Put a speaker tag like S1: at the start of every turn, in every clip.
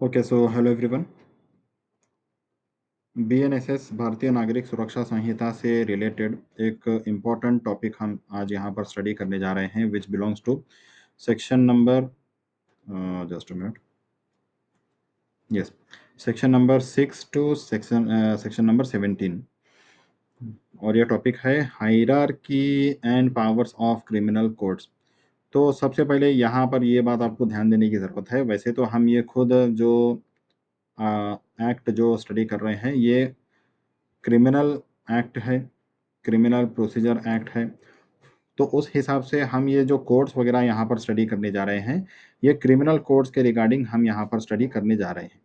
S1: Okay, so hello everyone. BNSS भारतीय नागरिक सुरक्षा संहिता से रिलेटेड एक इम्पॉर्टेंट टॉपिक हम आज यहाँ पर स्टडी करने जा रहे हैं, which belongs to section number just a minute. Yes, section number 6 to section number 17। और ये टॉपिक है hierarchy and powers of criminal courts. तो सबसे पहले यहाँ पर ये बात आपको ध्यान देने की ज़रूरत है। वैसे तो हम ये खुद जो एक्ट जो स्टडी कर रहे हैं, ये क्रिमिनल एक्ट है, क्रिमिनल प्रोसीजर एक्ट है। तो उस हिसाब से हम ये जो कोड्स वगैरह यहाँ पर स्टडी करने जा रहे हैं, ये क्रिमिनल कोड्स के रिगार्डिंग हम यहाँ पर स्टडी करने जा रहे हैं।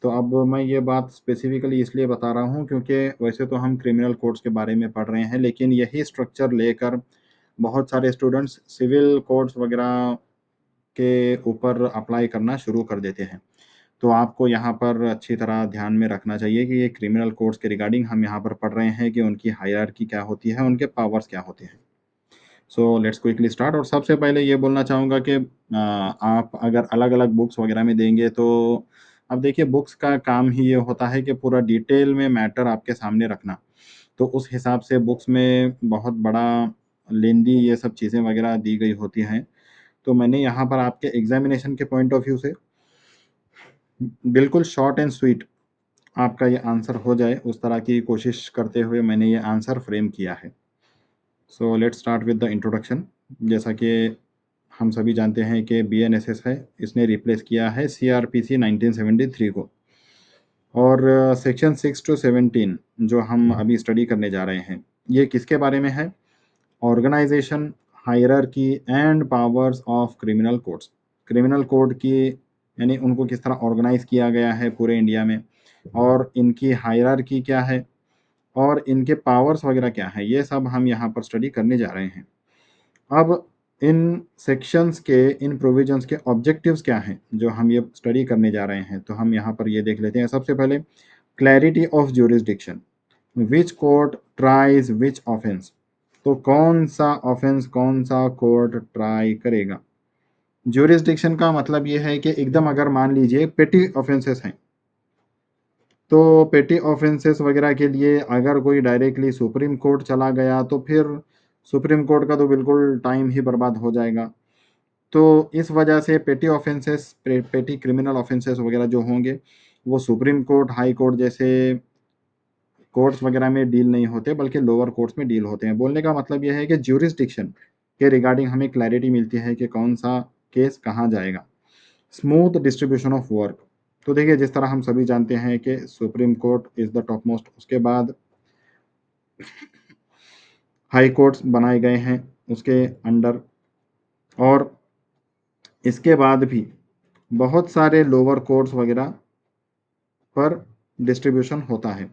S1: तो अब मैं ये बात स्पेसिफिकली इसलिए बता रहा हूँ क्योंकि वैसे तो हम क्रिमिनल कोड्स के बारे में पढ़ रहे हैं, लेकिन यही स्ट्रक्चर लेकर बहुत सारे स्टूडेंट्स सिविल कोड्स वगैरह के ऊपर अप्लाई करना शुरू कर देते हैं। तो आपको यहाँ पर अच्छी तरह ध्यान में रखना चाहिए कि ये क्रिमिनल कोड्स के रिगार्डिंग हम यहाँ पर पढ़ रहे हैं कि उनकी हायरार्की क्या होती है, उनके पावर्स क्या होते हैं। So let's quickly start. और सबसे पहले ये बोलना चाहूँगा कि आप अगर अलग-अलग बुक्स वगैरह में देंगे तो अब देखिए, बुक्स का काम ही ये होता है कि पूरा डिटेल में मैटर आपके सामने रखना। तो उस हिसाब से बुक्स में बहुत बड़ा लेंदी ये सब चीज़ें वगैरह दी गई होती हैं। तो मैंने यहाँ पर आपके एग्ज़ामिनेशन के पॉइंट ऑफ व्यू से बिल्कुल शॉर्ट एंड स्वीट आपका ये आंसर हो जाए, उस तरह की कोशिश करते हुए मैंने ये आंसर फ्रेम किया है। So let's start with the introduction. जैसा कि हम सभी जानते हैं कि बीएनएसएस है, इसने रिप्लेस किया है सीआरपीसी 1973 को। और सेक्शन 6 टू 17 जो हम अभी स्टडी करने जा रहे हैं, ये किसके बारे में है? Organisation, hierarchy and powers of criminal codes. Criminal code की यानी उनको किस तरह ऑर्गेनाइज किया गया है पूरे इंडिया में, और इनकी हायरार्की क्या है, और इनके पावर्स वगैरह क्या है, ये सब हम यहाँ पर स्टडी करने जा रहे हैं। अब इन सेक्शंस के, इन प्रोविजंस के ऑब्जेक्टिव्स क्या हैं जो हम ये स्टडी करने जा रहे हैं, तो हम यहाँ पर ये देख लेते हैं। सबसे पहले clarity of jurisdiction, which court tries which offence. तो कौन सा ऑफेंस कौन सा कोर्ट ट्राई करेगा। ज्यूरिसडिक्शन का मतलब ये है कि एकदम अगर मान लीजिए पेटी ऑफेंसेस हैं, तो पेटी ऑफेंसेस वगैरह के लिए अगर कोई डायरेक्टली सुप्रीम कोर्ट चला गया तो फिर सुप्रीम कोर्ट का तो बिल्कुल टाइम ही बर्बाद हो जाएगा। तो इस वजह से पेटी ऑफेंसेस, पेटी क्रिमिनल ऑफेंसेस वगैरह जो होंगे, वो सुप्रीम कोर्ट, हाई कोर्ट जैसे कोर्ट्स वगैरह में डील नहीं होते, बल्कि लोअर कोर्ट्स में डील होते हैं। बोलने का मतलब यह है कि ज्यूरिसडिक्शन के रिगार्डिंग हमें क्लैरिटी मिलती है कि कौन सा केस कहाँ जाएगा। Smooth distribution of work. तो देखिए, जिस तरह हम सभी जानते हैं कि supreme court is the top most, उसके बाद हाई कोर्ट्स बनाए गए हैं उसके अंडर, और इसके बाद भी बहुत सारे लोअर कोर्ट्स वगैरह पर डिस्ट्रीब्यूशन होता है।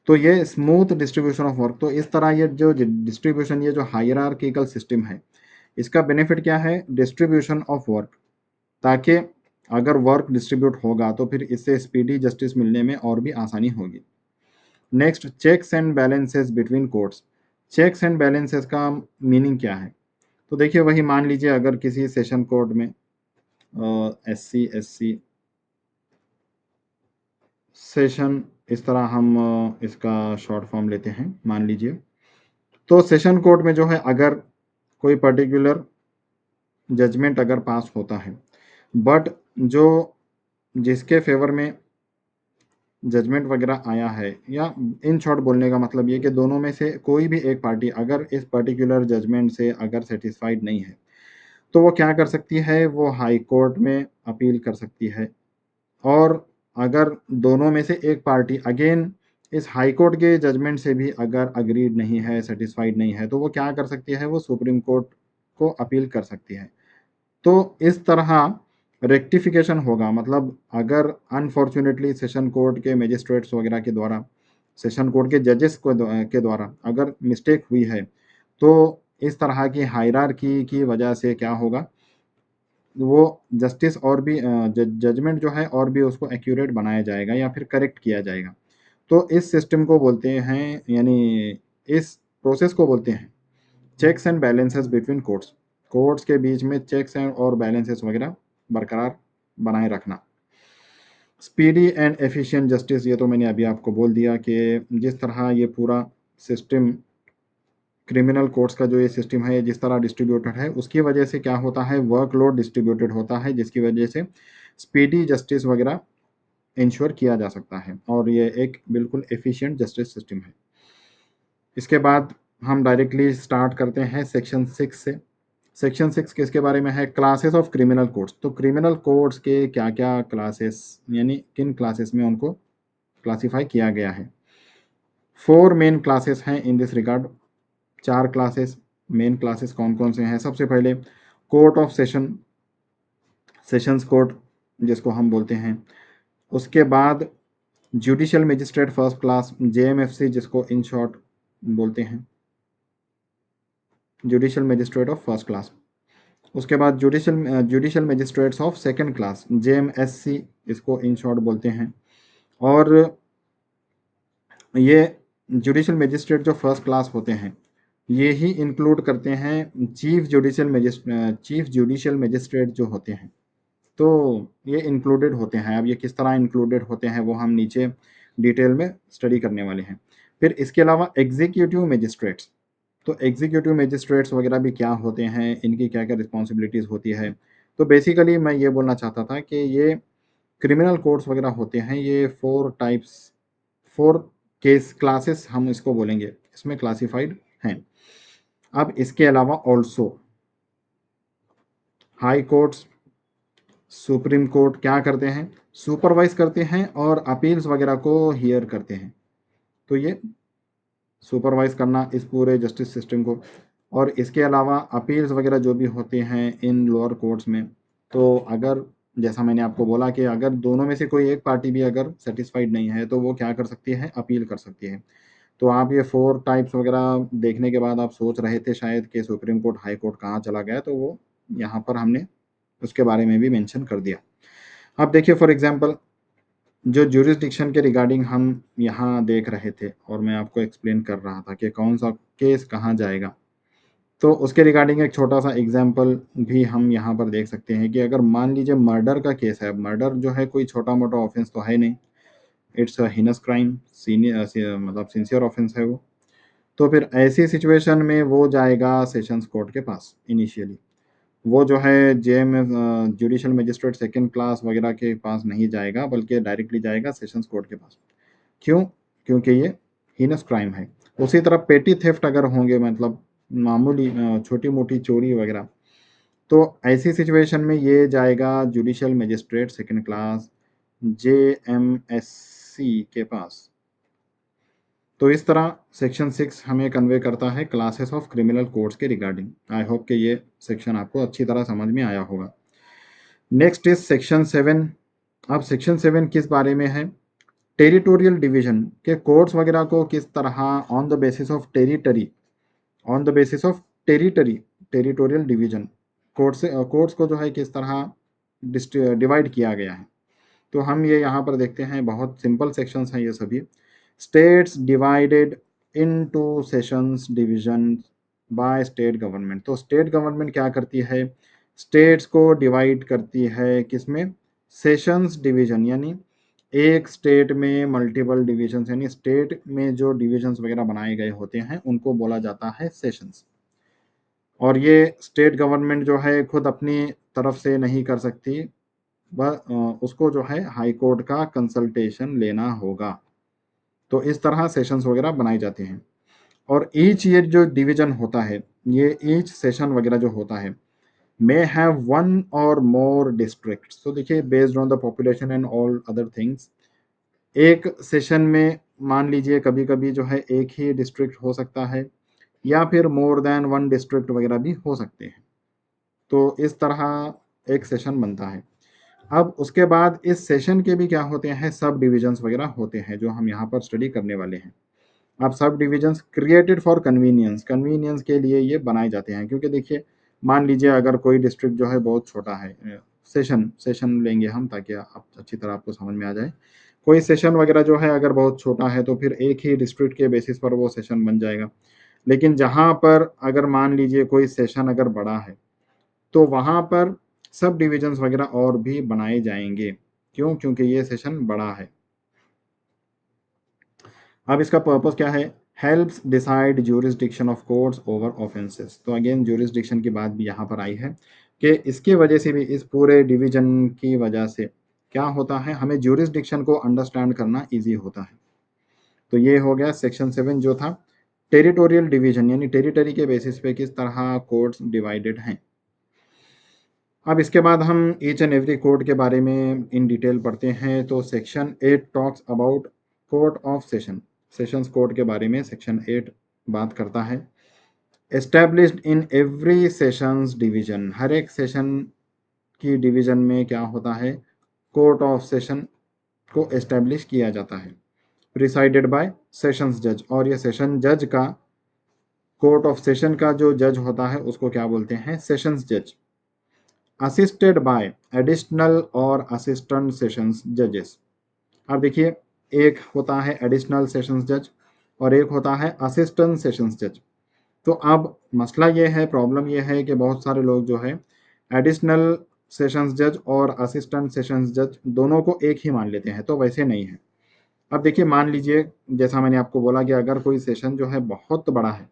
S1: तो ये स्मूथ डिस्ट्रीब्यूशन ऑफ वर्क। तो इस तरह ये जो डिस्ट्रीब्यूशन, ये जो हायरार्किकल सिस्टम है, इसका बेनिफिट क्या है? डिस्ट्रीब्यूशन ऑफ वर्क, ताकि अगर वर्क डिस्ट्रीब्यूट होगा तो फिर इससे स्पीडी जस्टिस मिलने में और भी आसानी होगी। Next, checks and balances between courts. Checks and balances का मीनिंग क्या है? तो देखिए, वही मान लीजिए अगर किसी सेशन कोर्ट में एससी एससी सेशन, इस तरह हम इसका शॉर्ट फॉर्म लेते हैं, मान लीजिए। तो सेशन कोर्ट में जो है, अगर कोई पर्टिकुलर जजमेंट अगर पास होता है, बट जो जिसके फेवर में जजमेंट वगैरह आया है, या इन शॉर्ट बोलने का मतलब ये कि दोनों में से कोई भी एक पार्टी अगर इस पर्टिकुलर जजमेंट से अगर सेटिस्फाइड नहीं है, तो वो क्या कर सकती है? वो हाई कोर्ट में अपील कर सकती है। और अगर दोनों में से एक पार्टी अगेन इस हाई कोर्ट के जजमेंट से भी अगर अग्रीड नहीं है, सेटिस्फाइड नहीं है, तो वो क्या कर सकती है? वो सुप्रीम कोर्ट को अपील कर सकती है। तो इस तरह रेक्टिफिकेशन होगा। मतलब अगर अनफॉर्चुनेटली सेशन कोर्ट के मजिस्ट्रेट्स वगैरह के द्वारा, सेशन कोर्ट के जजेस को के द्वारा अगर मिस्टेक हुई है, तो इस तरह की हायरार्की की वजह से क्या होगा? वो जस्टिस और भी जजमेंट जो है और भी उसको एक्यूरेट बनाया जाएगा या फिर करेक्ट किया जाएगा। तो इस सिस्टम को बोलते हैं, यानी इस प्रोसेस को बोलते हैं checks and balances between courts. Courts के बीच में चेक्स एंड और बैलेंसेस वगैरह बरकरार बनाए रखना। स्पीडी एंड एफिशिएंट जस्टिस, ये तो मैंने अभी आपको बोल दिया कि जिस तरह ये पूरा सिस्टम, क्रिमिनल कोर्ट्स का जो ये सिस्टम है जिस तरह डिस्ट्रीब्यूटेड है, उसकी वजह से क्या होता है, वर्कलोड डिस्ट्रीब्यूटेड होता है, जिसकी वजह से स्पीडी जस्टिस वगैरह इंश्योर किया जा सकता है, और ये एक बिल्कुल एफिशिएंट जस्टिस सिस्टम है। इसके बाद हम डायरेक्टली स्टार्ट करते हैं सेक्शन 6 से। सेक्शन 6 किसके बारे में है, क्लासेस ऑफ क्रिमिनल कोड्स। तो क्रिमिनल कोड्स के क्या क्या क्लासेस, यानी किन क्लासेस में उनको क्लासिफाई किया गया है। 4 मेन क्लासेस हैं in this regard. 4 classes, main classes कौन कौन से हैं। सबसे पहले court of session, sessions court जिसको हम बोलते हैं। उसके बाद judicial magistrate first class, JMFC जिसको इन शॉर्ट बोलते हैं, judicial magistrate of first class. उसके बाद judicial magistrates of second class, JMSC इसको इन शॉर्ट बोलते हैं। और ये जुडिशियल मजिस्ट्रेट जो फर्स्ट क्लास होते हैं, ये ही इंक्लूड करते हैं चीफ जुडिशियल मजिस्ट्रेट जो होते हैं। तो ये इंक्लूडेड होते हैं। अब ये किस तरह इंक्लूडेड होते हैं वो हम नीचे डिटेल में स्टडी करने वाले हैं। फिर इसके अलावा एग्जीक्यूटिव मजिस्ट्रेट्स, तो एग्जीक्यूटिव मजिस्ट्रेट्स वगैरह भी क्या होते हैं, इनकी क्या क्या रिस्पॉन्सिबिलिटीज़ होती है। तो बेसिकली मैं ये बोलना चाहता था कि ये क्रिमिनल कोड्स वगैरह होते हैं, ये 4 केस क्लासेस हम इसको बोलेंगे, इसमें क्लासिफाइड हैं। अब इसके अलावा also high courts, supreme court क्या करते हैं, सुपरवाइज करते हैं और अपील्स वगैरह को हियर करते हैं। तो ये सुपरवाइज करना इस पूरे जस्टिस सिस्टम को। और इसके अलावा अपील्स वगैरह जो भी होते हैं इन लोअर कोर्ट्स में, तो अगर जैसा मैंने आपको बोला कि अगर दोनों में से कोई एक पार्टी भी अगर सेटिस्फाइड नहीं है तो वो क्या कर सकती है, अपील कर सकती है। तो आप ये 4 टाइप्स वगैरह देखने के बाद आप सोच रहे थे शायद कि सुप्रीम कोर्ट हाई कोर्ट कहाँ चला गया, तो वो यहाँ पर हमने उसके बारे में भी मेंशन कर दिया। अब देखिए फॉर एग्जांपल जो ज्यूरिसडिक्शन के रिगार्डिंग हम यहाँ देख रहे थे और मैं आपको एक्सप्लेन कर रहा था कि कौन सा केस कहाँ जाएगा, तो उसके रिगार्डिंग एक छोटा सा एग्जांपल भी हम यहाँ पर देख सकते हैं कि अगर मान लीजिए मर्डर का केस है। मर्डर जो है कोई छोटा मोटा ऑफेंस तो है नहीं, it's a heinous crime, senior मतलब सिंसियर ऑफेंस है वो। तो फिर ऐसी सिचुएशन में वो जाएगा सेशंस कोर्ट के पास इनिशियली। वो जो है JM judicial magistrate second class वगैरह के पास नहीं जाएगा, बल्कि डायरेक्टली जाएगा सेशंस कोर्ट के पास। क्यों, क्योंकि ये हीनस क्राइम है। उसी तरह पेटी थेफ्ट अगर होंगे, मतलब मामूली छोटी मोटी चोरी वगैरह, तो ऐसी सिचुएशन में ये जाएगा जुडिशियल मजिस्ट्रेट सेकंड क्लास, जेएमएससी के पास। तो इस तरह सेक्शन 6 हमें कन्वे करता है क्लासेस ऑफ क्रिमिनल कोड्स के रिगार्डिंग। आई होप कि ये सेक्शन आपको अच्छी तरह समझ में आया होगा। Next is section 7। अब सेक्शन 7 किस बारे में है, टेरिटोरियल डिवीजन के कोर्ट्स वगैरह को किस तरह on the basis of territory, on the basis of territory, territorial division courts को जो है किस तरह डिवाइड किया गया है। तो हम ये यहाँ पर देखते हैं, बहुत सिंपल सेक्शंस हैं ये सभी। States divided into sessions division by state government. तो स्टेट गवर्नमेंट क्या करती है, स्टेट्स को डिवाइड करती है किसमें, सेशंस डिवीजन, यानी एक स्टेट में मल्टीपल डिविजन्स, यानी स्टेट में जो डिविजन्स वगैरह बनाए गए होते हैं उनको बोला जाता है सेशंस। और ये स्टेट गवर्नमेंट जो है खुद अपनी तरफ से नहीं कर सकती, उसको जो है हाई कोर्ट का कंसल्टेशन लेना होगा। तो इस तरह सेशंस वगैरह बनाए जाते हैं। और ईच ईयर जो डिवीजन होता है, ये ईच सेशन वगैरह जो होता है, may have one or more districts। तो देखिए based on the population and all other things, एक सेशन में मान लीजिए कभी कभी जो है एक ही डिस्ट्रिक्ट हो सकता है, या फिर मोर देन वन डिस्ट्रिक्ट वगैरह भी हो सकते हैं। तो इस तरह एक सेशन बनता है। अब उसके बाद इस सेशन के भी क्या होते हैं, सब डिविजन्स वगैरह होते हैं जो हम यहाँ पर स्टडी करने वाले हैं। अब सब divisions created for convenience, convenience के लिए ये बनाए जाते हैं। क्योंकि देखिए मान लीजिए अगर कोई डिस्ट्रिक्ट जो है बहुत छोटा है, सेशन सेशन लेंगे हम ताकि आप अच्छी तरह आपको समझ में आ जाए। कोई सेशन वगैरह जो है अगर बहुत छोटा है तो फिर एक ही डिस्ट्रिक्ट के बेसिस पर वो सेशन बन जाएगा। लेकिन जहाँ पर अगर मान लीजिए कोई सेशन अगर बड़ा है, तो वहाँ पर सब डिविजन्स वगैरह और भी बनाए जाएंगे। क्यों? क्योंकि ये सेशन बड़ा है। अब इसका पर्पस क्या है? Helps decide jurisdiction of courts over offences. तो अगेन ज्यूरिसडिक्शन की बात भी यहाँ पर आई है कि इसकी वजह से भी, इस पूरे डिवीजन की वजह से क्या होता है, हमें ज्यूरिसडिक्शन को अंडरस्टैंड करना ईजी होता है। तो ये हो गया सेक्शन 7 जो था टेरिटोरियल डिवीजन, यानी टेरिटरी के बेसिस पे किस तरह कोर्ट्स डिवाइडेड हैं। अब इसके बाद हम ईच एंड एवरी कोर्ट के बारे में इन डिटेल पढ़ते हैं। तो section 8 talks about court of session. Sessions court के बारे में सेक्शन 8 बात करता है। Established in every sessions division, हर एक सेशन की डिवीजन में क्या होता है, कोर्ट ऑफ सेशन को एस्टैब्लिश किया जाता है। प्रिसाइडेड बाय सेशंस जज, और ये सेशन जज का, कोर्ट ऑफ सेशन का जो जज होता है उसको क्या बोलते हैं, सेशंस जज। असिस्टेड बाय एडिशनल और असिस्टेंट सेशंस जजेस। अब देखिए, एक होता है एडिशनल सेशंस जज और एक होता है असिस्टेंट सेशंस जज। तो अब मसला ये है, प्रॉब्लम ये है कि बहुत सारे लोग जो है एडिशनल सेशंस जज और असिस्टेंट सेशंस जज दोनों को एक ही मान लेते हैं, तो वैसे नहीं है। अब देखिए, मान लीजिए जैसा मैंने आपको बोला कि अगर कोई सेशन जो है बहुत बड़ा है,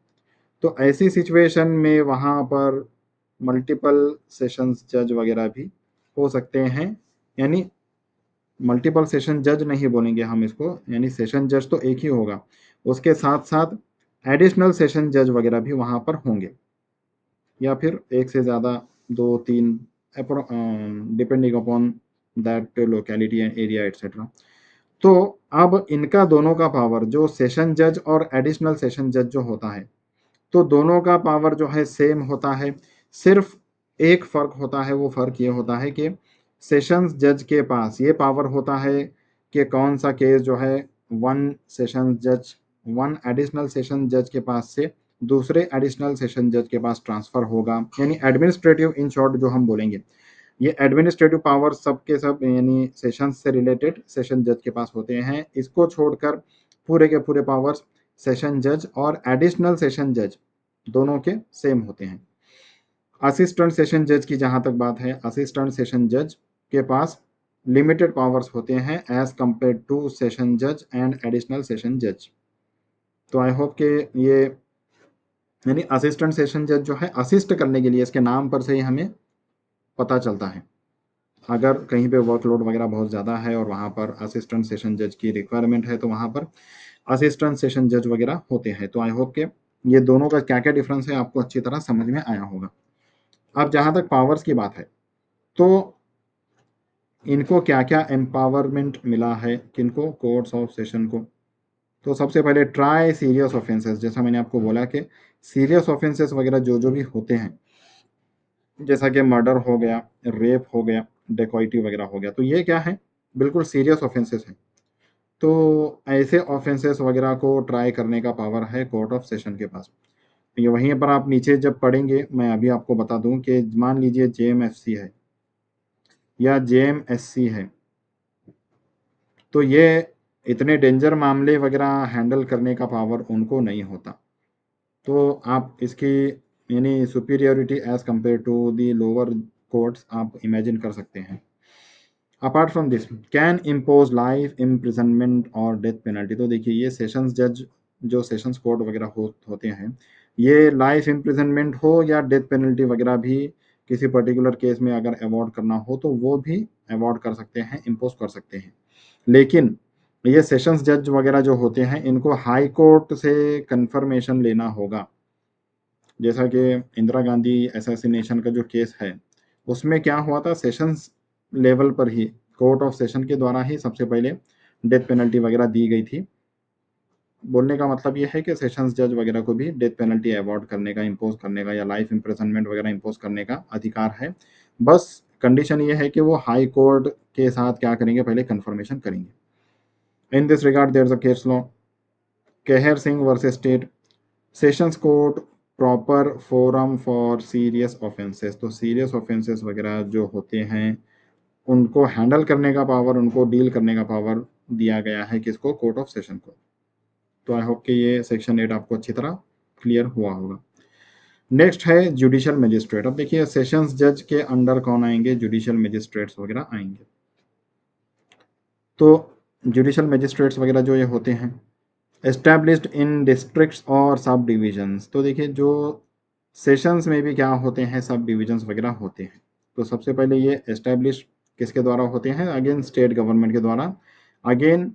S1: तो ऐसी सिचुएशन में वहाँ पर मल्टीपल सेशंस जज वगैरह भी हो सकते हैं। यानी मल्टीपल सेशन जज नहीं बोलेंगे हम इसको, यानी सेशन जज तो एक ही होगा, उसके साथ साथ एडिशनल सेशन जज वगैरह भी वहाँ पर होंगे, या फिर एक से ज़्यादा, दो तीन, depending upon that locality and area etcetera. तो अब इनका दोनों का पावर, जो सेशन जज और एडिशनल सेशन जज जो होता है, तो दोनों का पावर जो है सेम होता है। सिर्फ एक फ़र्क होता है, वो फ़र्क ये होता है कि सेशंस जज के पास ये पावर होता है कि कौन सा केस जो है वन सेशन जज, वन एडिशनल सेशन जज के पास से दूसरे एडिशनल सेशन जज के पास ट्रांसफ़र होगा। यानी एडमिनिस्ट्रेटिव, इन शॉर्ट जो हम बोलेंगे, ये एडमिनिस्ट्रेटिव पावर सब के सब यानी सेशंस से रिलेटेड सेशन जज के पास होते हैं। इसको छोड़कर पूरे के पूरे पावर्स सेशन जज और एडिशनल सेशन जज दोनों के सेम होते हैं। असिस्टेंट सेशन जज की जहाँ तक बात है, असिस्टेंट सेशन जज के पास लिमिटेड पावर्स होते हैं एज कंपेयर टू सेशन जज एंड एडिशनल सेशन जज। तो आई होप कि ये, यानी असिस्टेंट सेशन जज जो है असिस्ट करने के लिए, इसके नाम पर से ही हमें पता चलता है, अगर कहीं पे वर्कलोड वगैरह बहुत ज़्यादा है और वहाँ पर असिस्टेंट सेशन जज की रिक्वायरमेंट है, तो वहाँ पर असिस्टेंट सेशन जज वगैरह होते हैं। तो आई होप कि ये दोनों का क्या क्या डिफरेंस है आपको अच्छी तरह समझ में आया होगा। अब जहाँ तक पावर्स की बात है, तो इनको क्या क्या एम्पावरमेंट मिला है, किनको, कोर्ट्स ऑफ सेशन को। तो सबसे पहले ट्राई सीरियस ऑफेंसेस, जैसा मैंने आपको बोला कि सीरियस ऑफेंसेस वगैरह जो जो भी होते हैं, जैसा कि मर्डर हो गया, रेप हो गया, डेकॉइटी वगैरह हो गया, तो ये क्या है, बिल्कुल सीरियस ऑफेंसेस हैं। तो ऐसे ऑफेंसेस वगैरह को ट्राई करने का पावर है कोर्ट ऑफ सेशन के पास। ये वहीं पर आप नीचे जब पढ़ेंगे, मैं अभी आपको बता दूं कि मान लीजिए जेएमएफसी है या जेएमएससी है, तो ये इतने डेंजर मामले वगैरह हैंडल करने का पावर उनको नहीं होता। तो आप इसकी यानी superiority as compare to the lower courts आप इमेजिन कर सकते हैं। Apart from this, can impose life imprisonment और डेथ पेनल्टी। तो देखिए, ये सेशंस जज जो सेशंस कोर्ट वगैरह होते हैं, ये लाइफ इम्प्रिजनमेंट हो या डेथ पेनल्टी वगैरह भी किसी पर्टिकुलर केस में अगर अवॉर्ड करना हो तो वो भी अवॉर्ड कर सकते हैं, इम्पोज कर सकते हैं। लेकिन ये सेशंस जज वगैरह जो होते हैं, इनको हाई कोर्ट से कंफर्मेशन लेना होगा। जैसा कि इंदिरा गांधी असैसिनेशन का जो केस है, उसमें क्या हुआ था, सेशंस लेवल पर ही, कोर्ट ऑफ सेशन के द्वारा ही सबसे पहले डेथ पेनल्टी वगैरह दी गई थी। बोलने का मतलब ये है कि सेशंस जज वगैरह को भी डेथ पेनल्टी अवॉर्ड करने का, इम्पोज करने का या लाइफ इम्प्रिजनमेंट वगैरह इम्पोज करने का अधिकार है। बस कंडीशन ये है कि वो हाई कोर्ट के साथ क्या करेंगे, पहले कंफर्मेशन करेंगे। In this regard there is a case law, Kehar Singh versus state, sessions court proper forum for serious offences. तो सीरियस ऑफेंसेस वगैरह जो होते हैं, उनको हैंडल करने का पावर, उनको डील करने का पावर दिया गया है किसको, कोर्ट ऑफ सेशन को। तो आई होप कि ये सेक्शन 8 आपको अच्छी तरह क्लियर हुआ होगा। नेक्स्ट है जुडिशियल मजिस्ट्रेट। अब देखिए, सेशंस जज के अंडर कौन आएंगे, जुडिशियल मजिस्ट्रेट्स वगैरह आएंगे। तो जुडिशल मजिस्ट्रेट्स वगैरह जो ये होते हैं एस्टैब्लिश्ड इन डिस्ट्रिक्ट्स और सब डिविजन्स। तो देखिए जो सेशंस में भी क्या होते हैं, सब डिविजन्स वगैरह होते हैं। तो सबसे पहले ये एस्टैब्लिश किसके द्वारा होते हैं, अगेन स्टेट गवर्नमेंट के द्वारा। अगेन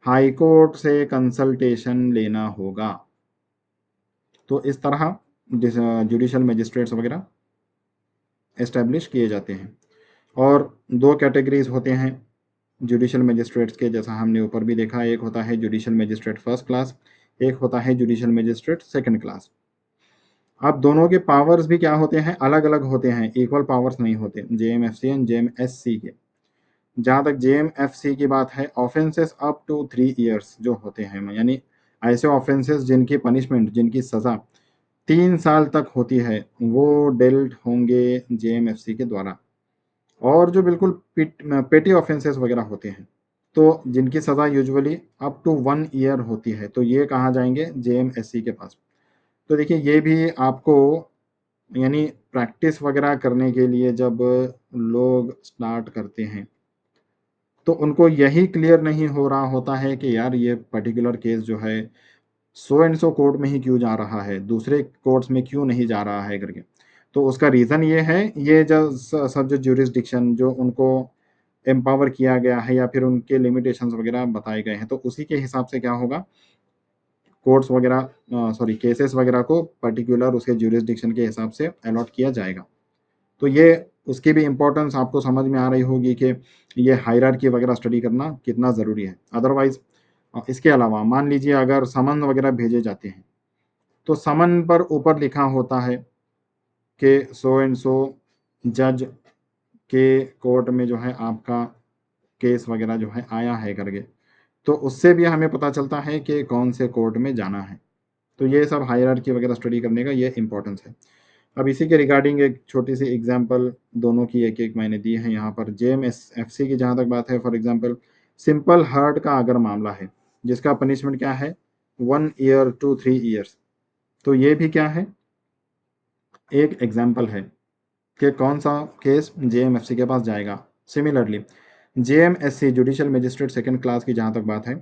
S1: हाई कोर्ट से कंसल्टेशन लेना होगा। तो इस तरह जुडिशल मजिस्ट्रेट्स वगैरह एस्टैब्लिश किए जाते हैं। और दो कैटेगरीज होते हैं जुडिशल मजिस्ट्रेट्स के, जैसा हमने ऊपर भी देखा। एक होता है जुडिशल मजिस्ट्रेट फर्स्ट क्लास, एक होता है जुडिशल मजिस्ट्रेट सेकंड क्लास। अब दोनों के पावर्स भी क्या होते हैं, अलग अलग होते हैं, इक्वल पावर्स नहीं होते जेएमएफसी एंड जेएमएससी के। जहाँ तक जेएमएफसी की बात है, ऑफेंसेस अप टू 3 इयर्स जो होते हैं, यानी ऐसे ऑफेंसेस जिनकी पनिशमेंट, जिनकी सज़ा 3 साल तक होती है, वो डेल्ट होंगे जेएमएफसी के द्वारा। और जो बिल्कुल पेटी ऑफेंसेस वगैरह होते हैं, तो जिनकी सज़ा यूजुअली अप टू 1 ईयर होती है, तो ये कहाँ जाएंगे, जेएमएससी के पास। तो देखिए ये भी आपको, यानी प्रैक्टिस वगैरह करने के लिए जब लोग स्टार्ट करते हैं तो उनको यही क्लियर नहीं हो रहा होता है कि यार ये पर्टिकुलर केस जो है सो एंड सो कोर्ट में ही क्यों जा रहा है, दूसरे कोर्ट्स में क्यों नहीं जा रहा है करके। तो उसका रीज़न ये है, ये जो सब जो ज्यूरिसडिक्शन जो उनको एम्पावर किया गया है या फिर उनके लिमिटेशंस वगैरह बताए गए हैं, तो उसी के हिसाब से क्या होगा, कोर्ट्स वगैरह सॉरी केसेस वगैरह को पर्टिकुलर उसके ज्यूरिसडिक्शन के हिसाब से अलॉट किया जाएगा। तो ये उसकी भी इम्पोर्टेंस आपको समझ में आ रही होगी कि ये हायरार्की वगैरह स्टडी करना कितना ज़रूरी है। अदरवाइज इसके अलावा मान लीजिए अगर समन वगैरह भेजे जाते हैं, तो समन पर ऊपर लिखा होता है कि सो एंड सो जज के कोर्ट में जो है आपका केस वगैरह जो है आया है करके। तो उससे भी हमें पता चलता है कि कौन से कोर्ट में जाना है। तो ये सब हायरार्की वगैरह स्टडी करने का ये इंपॉर्टेंस है। अब इसी के रिगार्डिंग एक छोटी सी एग्जांपल दोनों की एक एक मैंने दी है यहाँ पर। जेएमएसएफसी की जहाँ तक बात है, फॉर एग्जांपल सिंपल हर्ट का अगर मामला है जिसका पनिशमेंट क्या है 1 ईयर टू 3 इयर्स, तो ये भी क्या है, एक एग्जाम्पल है कि कौन सा केस जेएमएफसी के पास जाएगा। Similarly जेएमएससी judicial magistrate second class की जहाँ तक बात है,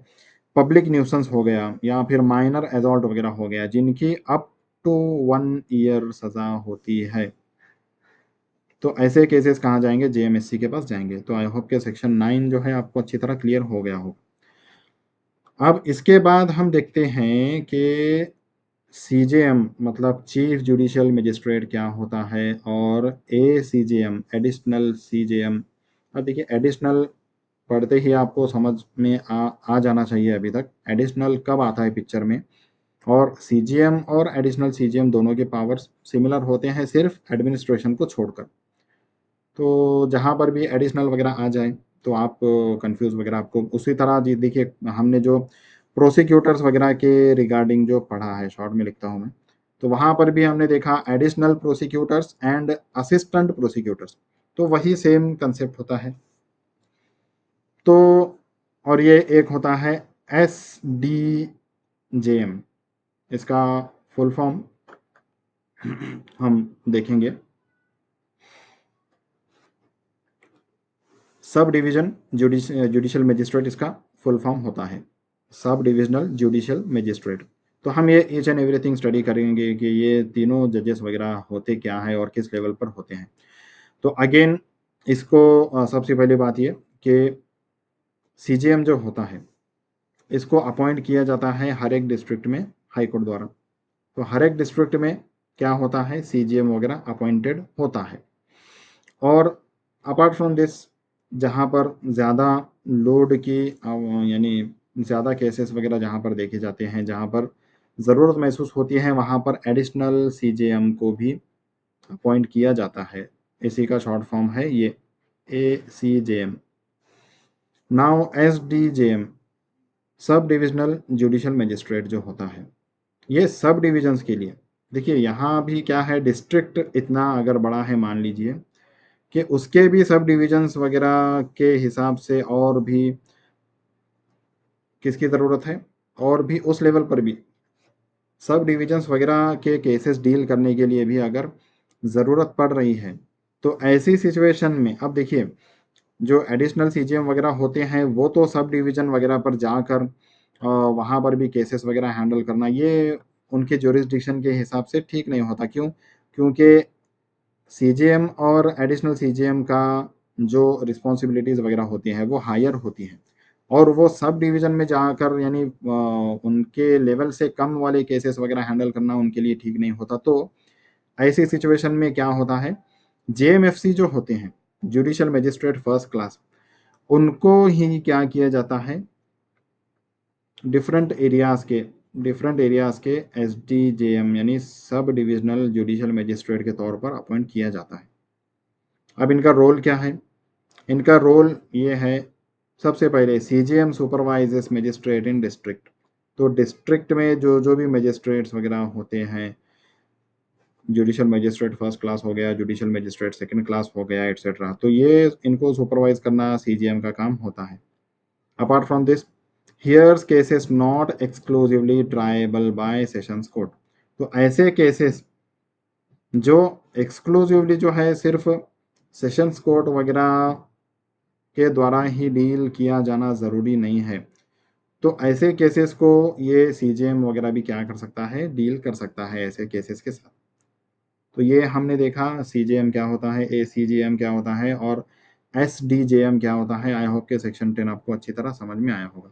S1: पब्लिक न्यूसेंस हो गया या फिर माइनर एजॉल्ट वगैरह हो गया जिनकी अप टू 1 ईयर सज़ा होती है, तो ऐसे केसेस कहाँ जाएंगे, जेएमएससी के पास जाएंगे। तो आई होप के सेक्शन 9 जो है आपको अच्छी तरह क्लियर हो गया हो। अब इसके बाद हम देखते हैं कि सीजेएम मतलब चीफ जुडिशियल मजिस्ट्रेट क्या होता है, और एसीजेएम एडिशनल सीजेएम। अब देखिए एडिशनल पढ़ते ही आपको समझ में आ जाना चाहिए अभी तक एडिशनल कब आता है पिक्चर में। और सीजीएम और एडिशनल सीजीएम दोनों के पावर्स सिमिलर होते हैं सिर्फ एडमिनिस्ट्रेशन को छोड़कर। तो जहाँ पर भी एडिशनल वगैरह आ जाए तो आप कंफ्यूज वगैरह आपको उसी तरह जी देखिए, हमने जो प्रोसिक्यूटर्स वगैरह के रिगार्डिंग जो पढ़ा है, शॉर्ट में लिखता हूँ मैं, तो वहाँ पर भी हमने देखा additional prosecutors and assistant prosecutors, तो वही सेम कंसेप्ट होता है। तो और ये एक होता है एस डी जे एम, इसका फुल फॉर्म हम देखेंगे, सब डिवीजन जुडिशियल मजिस्ट्रेट इसका फुल फॉर्म होता है, सब डिविजनल जुडिशियल मजिस्ट्रेट। तो हम ये ईच एंड एवरीथिंग स्टडी करेंगे कि ये तीनों जजेस वगैरह होते क्या है और किस लेवल पर होते हैं। तो अगेन इसको सबसे पहले बात ये कि सीजीएम जो होता है इसको अपॉइंट किया जाता है हर एक डिस्ट्रिक्ट में हाई कोर्ट द्वारा। तो हर एक डिस्ट्रिक्ट में क्या होता है, सीजीएम वगैरह अपॉइंटेड होता है। और अपार्ट फ्रॉम दिस, जहाँ पर ज़्यादा लोड की यानी ज़्यादा केसेस वगैरह जहाँ पर देखे जाते हैं, जहाँ पर ज़रूरत महसूस होती है, वहाँ पर एडिशनल सीजेएम को भी अपॉइंट किया जाता है। इसी का शॉर्ट फॉर्म है ये ACJM। Now SDJM sub divisional judicial magistrate जो होता है, ये सब डिविजन्स के लिए, देखिए यहाँ भी क्या है, डिस्ट्रिक्ट इतना अगर बड़ा है मान लीजिए कि उसके भी सब डिविजन्स वगैरह के हिसाब से और भी किसकी ज़रूरत है, और भी उस लेवल पर भी सब डिविजन्स वगैरह के केसेस डील करने के लिए भी अगर ज़रूरत पड़ रही है, तो ऐसी सिचुएशन में अब देखिए जो एडिशनल सीजीएम वगैरह होते हैं वो तो सब डिवीज़न वगैरह पर जाकर वहाँ पर भी केसेस वगैरह हैंडल करना, ये उनके ज्यूरिसडिक्शन के हिसाब से ठीक नहीं होता। क्यों? क्योंकि सीजीएम और एडिशनल सीजीएम का जो रिस्पॉन्सिबिलिटीज़ वगैरह होती हैं वो हायर होती हैं, और वो सब डिवीज़न में जाकर यानी उनके लेवल से कम वाले केसेस वगैरह हैंडल करना उनके लिए ठीक नहीं होता। तो ऐसी सिचुएशन में क्या होता है, जेएमएफसी जो होते हैं, जुडिशियल मजिस्ट्रेट फर्स्ट क्लास, उनको ही क्या किया जाता है, डिफरेंट एरियाज़ के एसडीजेएम यानी सब डिविजनल जुडिशियल मजिस्ट्रेट के तौर पर अपॉइंट किया जाता है। अब इनका रोल क्या है? इनका रोल ये है, सबसे पहले सीजीएम सुपरवाइजेस मजिस्ट्रेट इन डिस्ट्रिक्ट। तो डिस्ट्रिक्ट में जो जो भी मजिस्ट्रेट्स वगैरह होते हैं, जुडिशियल मजिस्ट्रेट फर्स्ट क्लास हो गया, जुडिशियल मजिस्ट्रेट सेकंड क्लास हो गया, एटसेट्रा, तो ये इनको सुपरवाइज करना सीजीएम का काम होता है। Apart from this, hears cases not exclusively triable by sessions court. तो ऐसे केसेस जो एक्सक्लूसिवली जो है सिर्फ सेशंस कोर्ट वगैरह के द्वारा ही डील किया जाना ज़रूरी नहीं है, तो ऐसे केसेस को ये सीजीएम वगैरह भी क्या कर सकता है, डील कर सकता है ऐसे केसेस के साथ। तो ये हमने देखा सीजीएम क्या होता है, एसीजीएम क्या होता है, और एसडीजेएम क्या होता है। आई होप के सेक्शन 10 आपको अच्छी तरह समझ में आया होगा।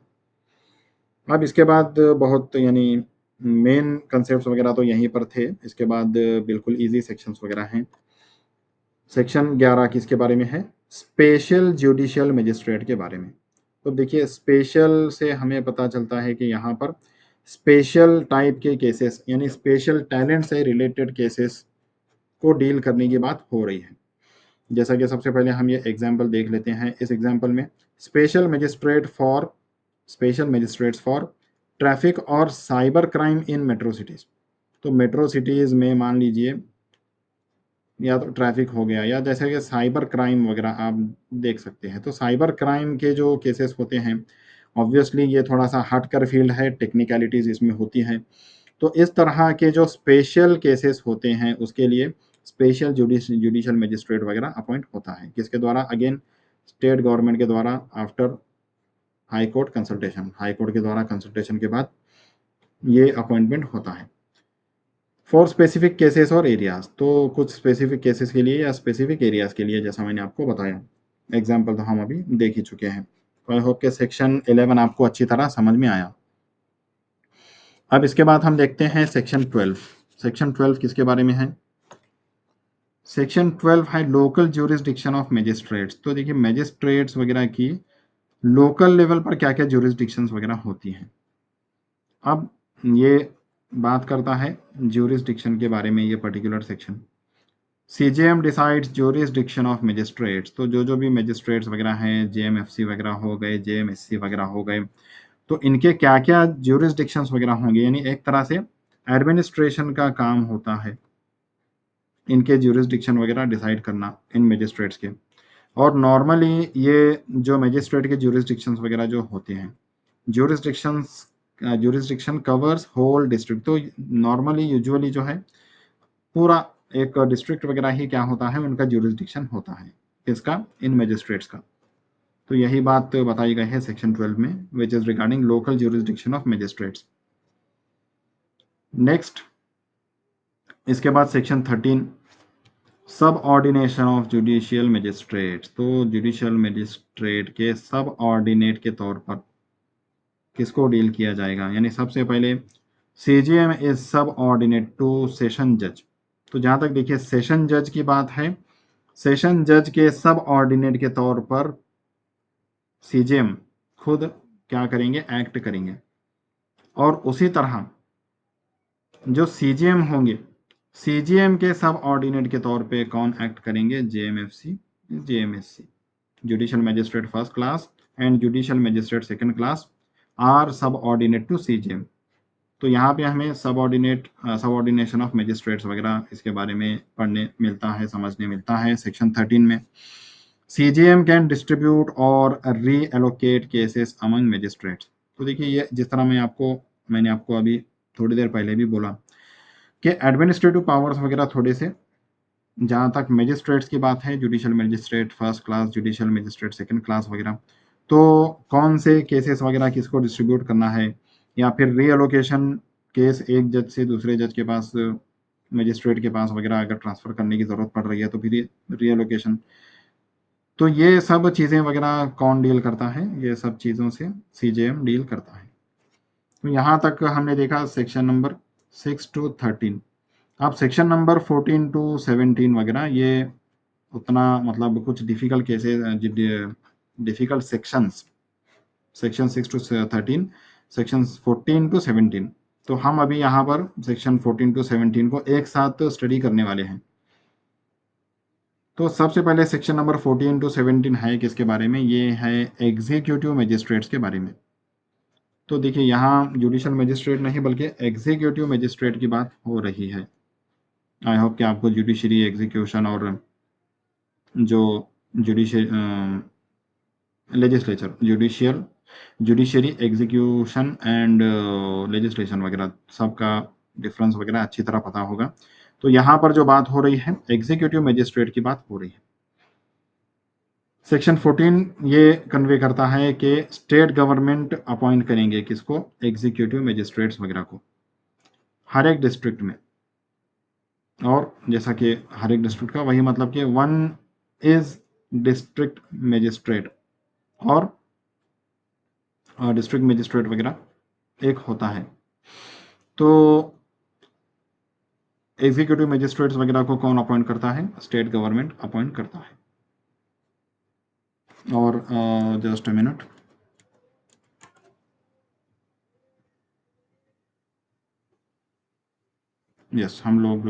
S1: अब इसके बाद बहुत यानी मेन कंसेप्ट वगैरह तो यहीं पर थे, इसके बाद बिल्कुल इजी सेक्शंस वगैरह हैं। सेक्शन 11 किसके बारे में है? स्पेशल जुडिशियल मजिस्ट्रेट के बारे में। तो देखिए, स्पेशल से हमें पता चलता है कि यहाँ पर स्पेशल टाइप के केसेस यानी स्पेशल टैलेंट से रिलेटेड केसेस को डील करने की बात हो रही है। जैसा कि सबसे पहले हम ये एग्जाम्पल देख लेते हैं। इस एग्जाम्पल में स्पेशल मजिस्ट्रेट्स फॉर ट्रैफिक और साइबर क्राइम इन मेट्रो सिटीज़। तो मेट्रो सिटीज़ में मान लीजिए या तो ट्रैफिक हो गया या जैसे कि साइबर क्राइम वगैरह आप देख सकते हैं। तो साइबर क्राइम के जो केसेस होते हैं, ऑब्वियसली ये थोड़ा सा हट कर फील्ड है, टेक्निकलिटीज़ इसमें होती हैं। तो इस तरह के जो स्पेशल केसेस होते हैं उसके लिए स्पेशल जुडिशियल मजिस्ट्रेट वगैरह अपॉइंट होता है। किसके द्वारा? अगेन स्टेट गवर्नमेंट के द्वारा, after high court consultation. High court के द्वारा कंसल्टेशन के बाद ये अपॉइंटमेंट होता है फॉर स्पेसिफिक केसेस और एरियाज। तो कुछ स्पेसिफिक केसेस के लिए या स्पेसिफिक एरियाज के लिए, जैसा मैंने आपको बताया, एग्जाम्पल तो हम अभी देख ही चुके हैं। तो आई होप के सेक्शन 11 आपको अच्छी तरह समझ में आया। अब इसके बाद हम देखते हैं सेक्शन 12। सेक्शन 12 किसके बारे में है? सेक्शन 12 है लोकल ज्यूरिसडिक्शन ऑफ मजिस्ट्रेट्स। तो देखिए, मजिस्ट्रेट्स वगैरह की लोकल लेवल पर क्या क्या ज्यूरिसडिक्शंस वगैरह होती हैं। अब ये बात करता है ज्यूरिसडिक्शन के बारे में ये particular section. CJM decides jurisdiction of magistrates. तो जो जो भी मजिस्ट्रेट्स वगैरह हैं, जेएमएफसी वगैरह हो गए, जेएमएससी वगैरह हो गए, तो इनके क्या क्या ज्यूरिसडिक्शंस वगैरह होंगे, यानी एक तरह से एडमिनिस्ट्रेशन का काम होता है इनके ज्यूरिसडिक्शन वगैरह डिसाइड करना इन मजिस्ट्रेट्स के। और नॉर्मली ये जो मजिस्ट्रेट के ज्यूरिसडिक्शंस वगैरह जो होते हैं, ज्यूरिसडिक्शन कवर्स होल डिस्ट्रिक्ट। तो नॉर्मली यूजुअली जो है पूरा एक डिस्ट्रिक्ट वगैरह ही क्या होता है, उनका ज्यूरिसडिक्शन होता है। किसका? इन मजिस्ट्रेट्स का। तो यही बात बताई गई है सेक्शन 12 में, which is regarding local jurisdiction of magistrates. Next, इसके बाद सेक्शन 13, सब ऑर्डिनेशन ऑफ जुडिशियल मजिस्ट्रेट। तो जुडिशियल मजिस्ट्रेट के सब ऑर्डिनेट के तौर पर किसको डील किया जाएगा, यानी सबसे पहले सीजीएम इज सब ऑर्डिनेट टू सेशन जज। तो जहां तक देखिए सेशन जज की बात है, सेशन जज के सब ऑर्डिनेट के तौर पर सीजीएम खुद क्या करेंगे, एक्ट करेंगे। और उसी तरह जो सीजीएम होंगे, सीजीएम के सब ऑर्डिनेट के तौर पे कौन एक्ट करेंगे? JMFC, JMSC, judicial magistrate first class and judicial magistrate second class are subordinate to CJM. तो यहाँ पे हमें सबऑर्डिनेशन ऑफ मजिस्ट्रेट्स वगैरह इसके बारे में पढ़ने मिलता है, समझने मिलता है सेक्शन 13 में। सीजीएम कैन डिस्ट्रीब्यूट और री एलोकेट केसेस अमंग मजिस्ट्रेट्स। तो देखिए, ये जिस तरह मैंने आपको अभी थोड़ी देर पहले भी बोला कि एडमिनिस्ट्रेटिव पावर्स वगैरह थोड़े से जहाँ तक मजिस्ट्रेट्स की बात है, judicial magistrate, first class judicial magistrate, second class वगैरह, तो कौन से केसेस वगैरह किसको डिस्ट्रीब्यूट करना है, या फिर रीअलोकेशन केस एक जज से दूसरे जज के पास, मजिस्ट्रेट के पास वगैरह अगर ट्रांसफ़र करने की ज़रूरत पड़ रही है तो फिर रीअलोकेशन, तो ये सब चीज़ें वगैरह कौन डील करता है, ये सब चीज़ों से सीजेएम डील करता है। तो यहाँ तक हमने देखा सेक्शन नंबर 6 टू 13। अब सेक्शन नंबर 14 टू 17 वगैरह, ये उतना मतलब कुछ difficult cases, difficult sections, section 6 to 13, section 14 to 17। तो हम अभी यहाँ पर सेक्शन 14 टू 17 को एक साथ स्टडी करने वाले हैं। तो सबसे पहले सेक्शन नंबर 14 टू 17 है किसके बारे में, ये है एग्जीक्यूटिव मजिस्ट्रेट्स के बारे में। तो देखिए यहाँ जुडिशियल मजिस्ट्रेट नहीं बल्कि एग्जीक्यूटिव मजिस्ट्रेट की बात हो रही है। आई होप कि आपको जुडिशरी एग्जीक्यूशन और जो judicial legislature, judiciary execution and legislation वगैरह सबका डिफरेंस वगैरह अच्छी तरह पता होगा। तो यहाँ पर जो बात हो रही है एग्जीक्यूटिव मजिस्ट्रेट की बात हो रही है। सेक्शन 14 ये कन्वे करता है कि स्टेट गवर्नमेंट अपॉइंट करेंगे किसको, एग्जीक्यूटिव मजिस्ट्रेट्स वगैरह को हर एक डिस्ट्रिक्ट में। और जैसा कि हर एक डिस्ट्रिक्ट का वही मतलब कि वन इज डिस्ट्रिक्ट मजिस्ट्रेट और डिस्ट्रिक्ट मजिस्ट्रेट वगैरह एक होता है। तो एग्जीक्यूटिव मजिस्ट्रेट्स वगैरह को कौन अपॉइंट करता है, स्टेट गवर्नमेंट अपॉइंट करता है। और जस्ट अ मिनट, यस हम लोग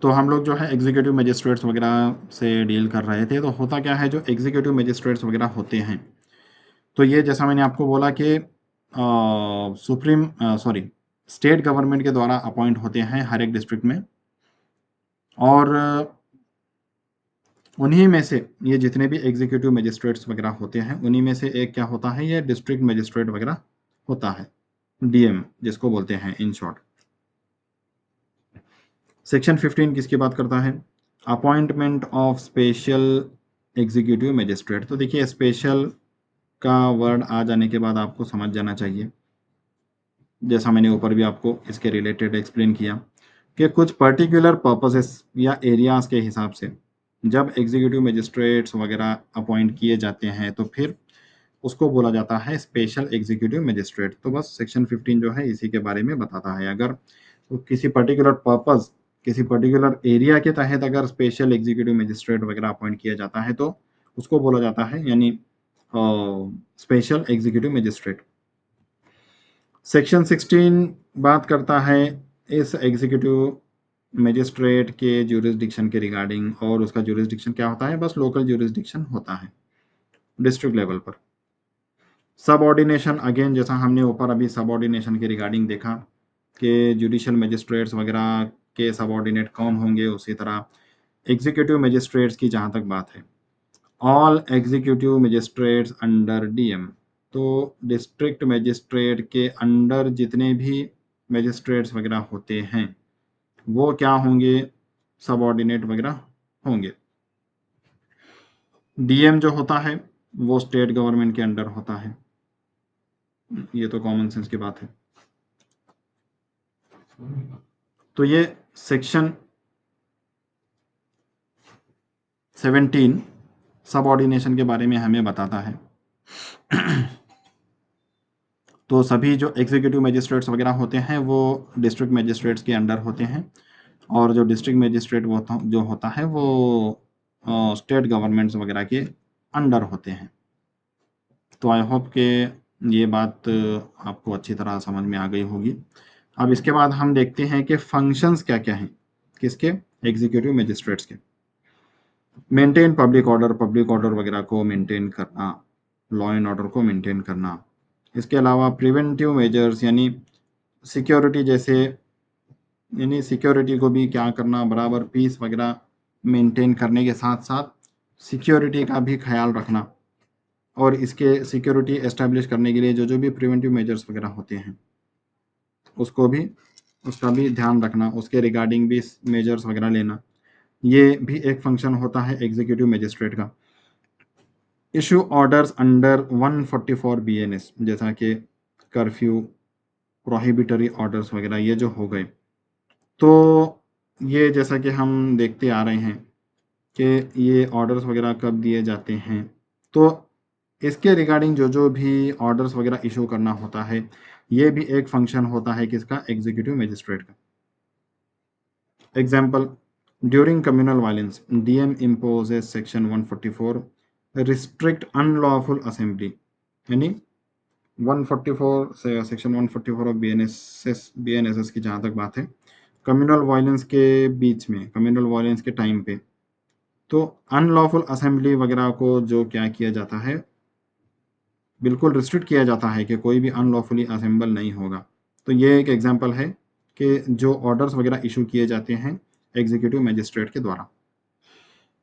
S1: तो हम लोग जो है एग्जीक्यूटिव मजिस्ट्रेट्स वगैरह से डील कर रहे थे। तो होता क्या है, जो एग्जीक्यूटिव मजिस्ट्रेट्स वगैरह होते हैं, तो ये जैसा मैंने आपको बोला कि सुप्रीम सॉरी स्टेट गवर्नमेंट के द्वारा अपॉइंट होते हैं हर एक डिस्ट्रिक्ट में। और उन्हीं में से ये जितने भी एग्जीक्यूटिव मजिस्ट्रेट्स वगैरह होते हैं, उन्हीं में से एक क्या होता है, ये डिस्ट्रिक्ट मजिस्ट्रेट वगैरह होता है, डीएम जिसको बोलते हैं इन शॉर्ट। सेक्शन 15 किसकी बात करता है, appointment of special executive magistrate. तो देखिए स्पेशल का वर्ड आ जाने के बाद आपको समझ जाना चाहिए, जैसा मैंने ऊपर भी आपको इसके रिलेटेड एक्सप्लेन किया, कि कुछ पर्टिकुलर पर्पसेस या एरियाज के हिसाब से जब एग्जीक्यूटिव मजिस्ट्रेट्स वगैरह अपॉइंट किए जाते हैं तो फिर उसको बोला जाता है स्पेशल एग्जीक्यूटिव मजिस्ट्रेट। तो बस सेक्शन 15 जो है इसी के बारे में बताता है। अगर तो किसी पर्टिकुलर पर्पस, किसी पर्टिकुलर एरिया के तहत अगर स्पेशल एग्जीक्यूटिव मजिस्ट्रेट वगैरह अपॉइंट किया जाता है तो उसको बोला जाता है यानी स्पेशल एग्जीक्यूटिव मजिस्ट्रेट। सेक्शन 16 बात करता है इस एग्जीक्यूटिव मजिस्ट्रेट के ज्यूरिसडिक्शन के रिगार्डिंग, और उसका ज्यूरिसडिक्शन क्या होता है, बस लोकल ज्यूरिसडिक्शन होता है डिस्ट्रिक्ट लेवल पर। सबऑर्डिनेशन, अगेन जैसा हमने ऊपर अभी सबऑर्डिनेशन के रिगार्डिंग देखा कि जुडिशियल मजिस्ट्रेट्स वगैरह के सबऑर्डिनेट कौन होंगे, उसी तरह एग्जीक्यूटिव मजिस्ट्रेट्स की जहाँ तक बात है, all executive magistrates under DM. तो डिस्ट्रिक्ट मजिस्ट्रेट के अंडर जितने भी मजिस्ट्रेट्स वगैरह होते हैं वो क्या होंगे, सबऑर्डिनेट वगैरह होंगे। डीएम जो होता है वो स्टेट गवर्नमेंट के अंडर होता है, ये तो कॉमन सेंस की बात है। तो ये सेक्शन 17 सबऑर्डिनेशन के बारे में हमें बताता है। तो सभी जो एग्जीक्यूटिव मजिस्ट्रेट्स वगैरह होते हैं वो डिस्ट्रिक्ट मजिस्ट्रेट्स के अंडर होते हैं, और जो डिस्ट्रिक्ट मजिस्ट्रेट जो होता है वो स्टेट गवर्नमेंट्स वगैरह के अंडर होते हैं। तो आई होप कि ये बात आपको अच्छी तरह समझ में आ गई होगी। अब इसके बाद हम देखते हैं कि फंक्शंस क्या क्या हैं किसके, एग्जीक्यूटिव मजिस्ट्रेट्स के। मेंटेन पब्लिक ऑर्डर वगैरह को मेंटेन करना, लॉ एंड ऑर्डर को मेंटेन करना। इसके अलावा प्रिवेंटिव मेजर्स यानी सिक्योरिटी जैसे, यानी सिक्योरिटी को भी क्या करना, बराबर पीस वगैरह मेंटेन करने के साथ साथ सिक्योरिटी का भी ख्याल रखना। और इसके सिक्योरिटी एस्टैब्लिश करने के लिए जो जो भी प्रिवेंटिव मेजर्स वगैरह होते हैं उसको भी उसका भी ध्यान रखना, उसके रिगार्डिंग भी मेजर्स वगैरह लेना, ये भी एक फंक्शन होता है एग्जीक्यूटिव मजिस्ट्रेट का। इशू ऑर्डर्स अंडर 144 बीएनएस, जैसा कि कर्फ्यू, प्रोहिबिटरी ऑर्डर्स वगैरह ये जो हो गए, तो ये जैसा कि हम देखते आ रहे हैं कि ये ऑर्डर्स वगैरह कब दिए जाते हैं, तो इसके रिगार्डिंग जो जो भी ऑर्डर्स वगैरह इशू करना होता है, ये भी एक फंक्शन होता है किसका, एग्जीक्यूटिव मजिस्ट्रेट का। Example, during communal violence DM imposes section 144 restrict unlawful assembly, यानी 144 से सेक्शन 144 ऑफ बीएनएसएस की जहाँ तक बात है, कम्युनल वायलेंस के बीच में, कम्युनल वायलेंस के टाइम पे, तो अनलॉफुल असेंबली वगैरह को जो क्या किया जाता है, बिल्कुल रिस्ट्रिक्ट किया जाता है कि कोई भी अनलॉफुली असेंबल नहीं होगा। तो ये एक एग्जांपल है कि जो ऑर्डर्स वगैरह इशू किए जाते हैं एग्जीक्यूटिव मजिस्ट्रेट के द्वारा।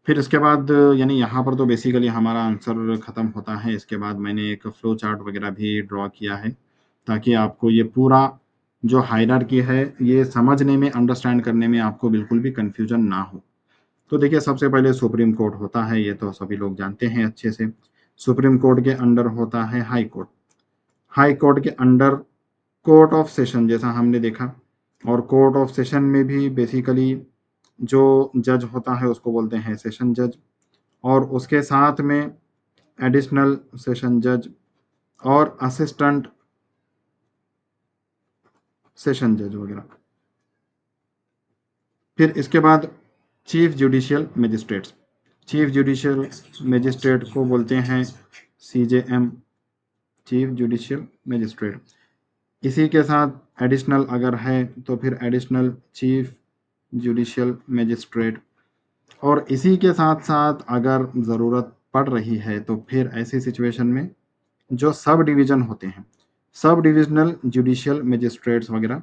S1: फिर इसके बाद यानी यहाँ पर तो बेसिकली हमारा आंसर ख़त्म होता है। इसके बाद मैंने एक फ्लो चार्ट वगैरह भी ड्रॉ किया है ताकि आपको ये पूरा जो हायरार्की है ये समझने में, अंडरस्टैंड करने में आपको बिल्कुल भी कन्फ्यूजन ना हो। तो देखिए, सबसे पहले सुप्रीम कोर्ट होता है, ये तो सभी लोग जानते हैं अच्छे से। सुप्रीम कोर्ट के अंडर होता है हाई कोर्ट, हाई कोर्ट के अंडर कोर्ट ऑफ सेशन, जैसा हमने देखा। और कोर्ट ऑफ सेशन में भी बेसिकली जो जज होता है उसको बोलते हैं सेशन जज, और उसके साथ में एडिशनल सेशन जज और असिस्टेंट सेशन जज वगैरह। फिर इसके बाद chief judicial magistrates, chief judicial magistrate को बोलते हैं सीजेएम, चीफ जुडिशियल मजिस्ट्रेट। इसी के साथ एडिशनल अगर है तो फिर एडिशनल चीफ जुडिशियल मजिस्ट्रेट, और इसी के साथ साथ अगर ज़रूरत पड़ रही है तो फिर ऐसी सिचुएशन में जो सब डिवीज़न होते हैं, सब डिविजनल जुडिशियल मजिस्ट्रेट्स वगैरह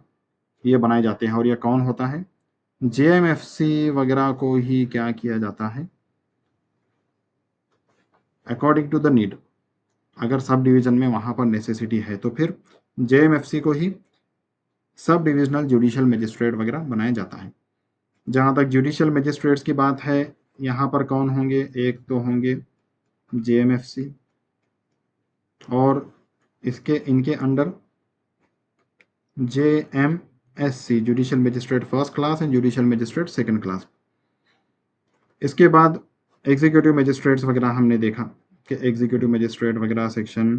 S1: ये बनाए जाते हैं। और ये कौन होता है, जेएमएफसी वगैरह को ही क्या किया जाता है, अकॉर्डिंग टू द नीड। अगर सब डिवीज़न में वहाँ पर नेसेसिटी है तो फिर जेएमएफसी को ही सब डिविजनल जुडिशियल मजिस्ट्रेट वगैरह बनाया जाता है। जहाँ तक जुडिशियल मजिस्ट्रेट्स की बात है, यहाँ पर कौन होंगे, एक तो होंगे जेएमएफसी, और इसके इनके under जेएमएससी, judicial magistrate first class and judicial magistrate second class. इसके बाद एग्जीक्यूटिव मजिस्ट्रेट्स वगैरह हमने देखा कि एग्जीक्यूटिव मजिस्ट्रेट वगैरह सेक्शन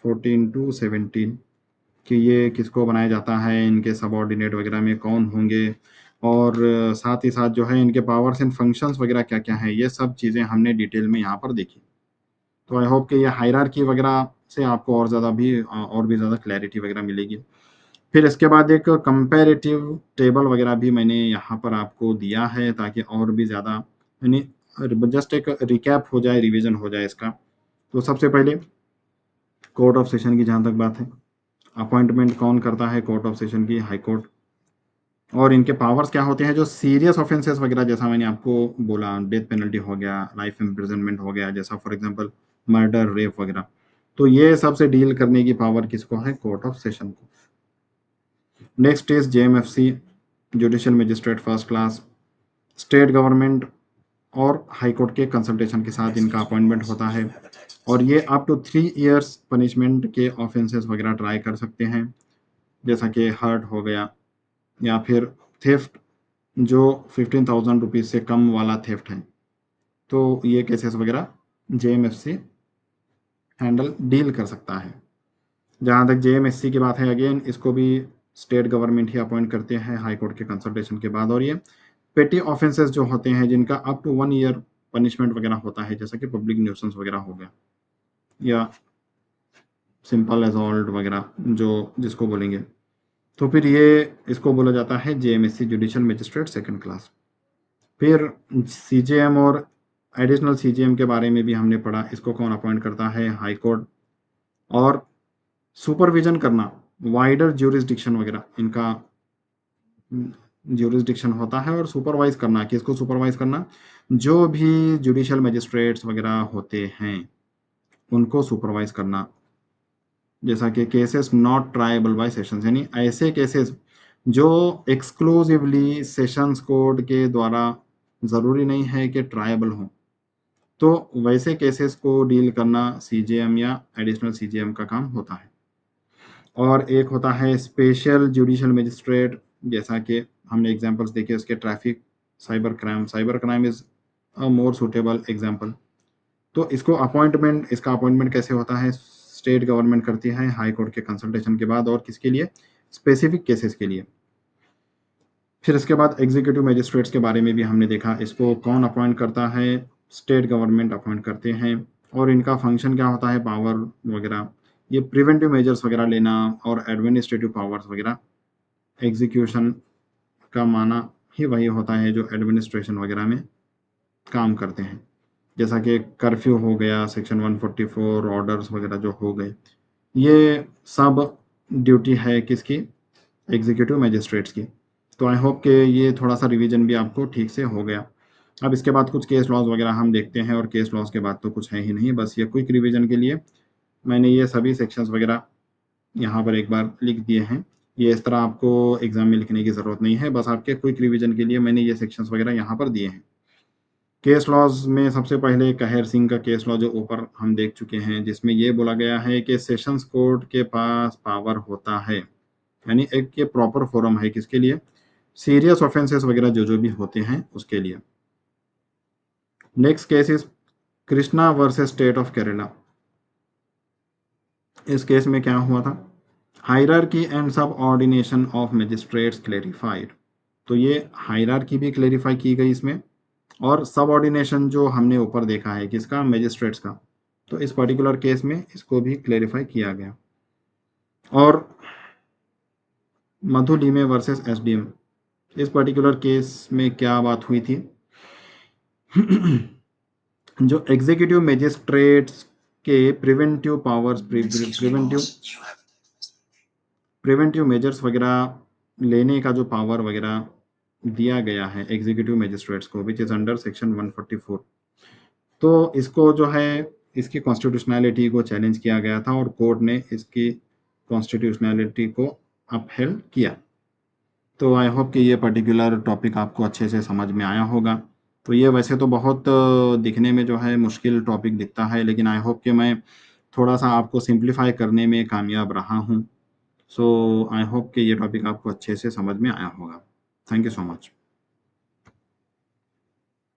S1: 14 टू 17 कि ये किसको बनाया जाता है, इनके सबऑर्डिनेट वगैरह में कौन होंगे, और साथ ही साथ जो है इनके पावर्स एंड फंक्शंस वगैरह क्या क्या हैं, ये सब चीज़ें हमने डिटेल में यहाँ पर देखी। तो आई होप कि ये हायरार्की वगैरह से आपको और भी ज़्यादा क्लैरिटी वगैरह मिलेगी। फिर इसके बाद एक कंपैरेटिव टेबल वगैरह भी मैंने यहाँ पर आपको दिया है ताकि और भी ज़्यादा, यानी जस्ट एक रिकैप हो जाए, रिवीजन हो जाए इसका। तो सबसे पहले कोर्ट ऑफ सेशन की जहाँ तक बात है, अपॉइंटमेंट कौन करता है कोर्ट ऑफ सेशन की, हाई कोर्ट। और इनके पावर्स क्या होते हैं, जो सीरियस ऑफेंसेस वगैरह, जैसा मैंने आपको बोला, डेथ पेनल्टी हो गया, लाइफ इम्प्रिजनमेंट हो गया, जैसा फॉर एग्जांपल मर्डर, रेप वगैरह, तो ये सबसे डील करने की पावर किसको है, कोर्ट ऑफ सेशन को। Next is JMFC, judicial magistrate first class, state government और हाई कोर्ट के कंसल्टेशन के साथ इनका अपॉइंटमेंट होता है। और ये अप टू 3 इयर्स पनिशमेंट के ऑफेंसेस वगैरह ट्राई कर सकते हैं, जैसा कि हर्ट हो गया, या फिर थेफ्ट, जो 15,000 रुपीज़ से कम वाला थेफ्ट है, तो ये केसेस वगैरह जेएमएफसी हैंडल डील कर सकता है। जहाँ तक जेएमएससी की बात है, अगेन इसको भी स्टेट गवर्नमेंट ही अपॉइंट करते हैं हाई कोर्ट के कंसल्टेशन के बाद। और ये पेटी ऑफेंसेस जो होते हैं जिनका अप टू 1 ईयर पनिशमेंट वगैरह होता है, जैसा कि पब्लिक न्यूसेंस वगैरह हो गया, या सिंपल असॉल्ट वगैरह जो जिसको बोलेंगे, तो फिर ये इसको बोला जाता है जेएमएससी, जुडिशियल मजिस्ट्रेट सेकंड क्लास। फिर सीजेएम और एडिशनल सीजेएम के बारे में भी हमने पढ़ा, इसको कौन अपॉइंट करता है, हाई कोर्ट। और सुपरविजन करना, वाइडर ज्यूरिसडिक्शन वगैरह इनका ज्यूरिसडिक्शन होता है। और सुपरवाइज करना, किसको सुपरवाइज करना, जो भी जुडिशियल मजिस्ट्रेट्स वगैरह होते हैं उनको सुपरवाइज करना, जैसा कि cases not triable by sessions, यानी ऐसे केसेस जो एक्सक्लूसिवली सेशंस कोर्ट के द्वारा ज़रूरी नहीं है कि ट्रायबल हों, तो वैसे केसेस को डील करना सीजेएम या एडिशनल सीजेएम का काम होता है। और एक होता है स्पेशल जुडिशियल मजिस्ट्रेट, जैसा कि हमने एग्जांपल्स देखे उसके, traffic, cyber crime is a more suitable example. तो इसका अपॉइंटमेंट कैसे होता है, स्टेट गवर्नमेंट करती है हाई कोर्ट के कंसल्टेशन के बाद, और किसके लिए, स्पेसिफिक केसेस के लिए। फिर इसके बाद एग्जीक्यूटिव मजिस्ट्रेट्स के बारे में भी हमने देखा, इसको कौन अपॉइंट करता है, स्टेट गवर्नमेंट अपॉइंट करते हैं। और इनका फंक्शन क्या होता है, पावर वगैरह, ये प्रिवेंटिव मेजर्स वगैरह लेना और एडमिनिस्ट्रेटिव पावर्स वगैरह। एग्जीक्यूशन का माना ही वही होता है जो एडमिनिस्ट्रेशन वगैरह में काम करते हैं, जैसा कि कर्फ्यू हो गया, सेक्शन 144 ऑर्डर्स वगैरह जो हो गए, ये सब ड्यूटी है किसकी, एग्जीक्यूटिव मजिस्ट्रेट्स की। तो आई होप कि ये थोड़ा सा रिवीजन भी आपको ठीक से हो गया। अब इसके बाद कुछ केस लॉज वगैरह हम देखते हैं, और केस लॉज के बाद तो कुछ है ही नहीं, बस ये क्विक रिवीजन के लिए मैंने ये सभी सेक्शंस वगैरह यहाँ पर एक बार लिख दिए हैं। ये इस तरह आपको एग्जाम में लिखने की ज़रूरत नहीं है, बस आपके क्विक रिवीजन के लिए मैंने ये सेक्शंस वगैरह यहाँ पर दिए हैं। केस लॉज में सबसे पहले कहर सिंह का केस लॉ जो ऊपर हम देख चुके हैं, जिसमें ये बोला गया है कि सेशंस कोर्ट के पास पावर होता है, यानी एक ये प्रॉपर फोरम है किसके लिए, सीरियस ऑफेंसेस वगैरह जो जो भी होते हैं उसके लिए। Next case is Krishna versus state of Kerala. इस केस में क्या हुआ था, हायरार्की एंड सब ऑर्डिनेशन ऑफ मजिस्ट्रेट्स क्लेरिफाइड। तो ये हायरार्की भी क्लेरिफाई की गई इसमें, और सब ऑर्डिनेशन जो हमने ऊपर देखा है किसका, मजिस्ट्रेट्स का, तो इस पर्टिकुलर केस में इसको भी क्लेरिफाई किया गया। और मधु लीमे वर्सेस एसडीएम, इस पर्टिकुलर केस में क्या बात हुई थी जो एग्जीक्यूटिव मजिस्ट्रेट्स के प्रिवेंटिव पावर्स, प्रिवेंटिव मेजर्स वगैरह लेने का जो पावर वगैरह दिया गया है एग्जीक्यूटिव मजिस्ट्रेट्स को, विच इज़ अंडर सेक्शन 144, तो इसको जो है इसकी कॉन्स्टिट्यूशनैलिटी को चैलेंज किया गया था, और कोर्ट ने इसकी कॉन्स्टिट्यूशनैलिटी को अपहेल्ड किया। तो आई होप कि ये पर्टिकुलर टॉपिक आपको अच्छे से समझ में आया होगा। तो ये वैसे तो बहुत दिखने में जो है मुश्किल टॉपिक दिखता है, लेकिन आई होप कि मैं थोड़ा सा आपको सिंप्लीफाई करने में कामयाब रहा हूँ। सो आई होप कि ये टॉपिक आपको अच्छे से समझ में आया होगा। Thank you so much.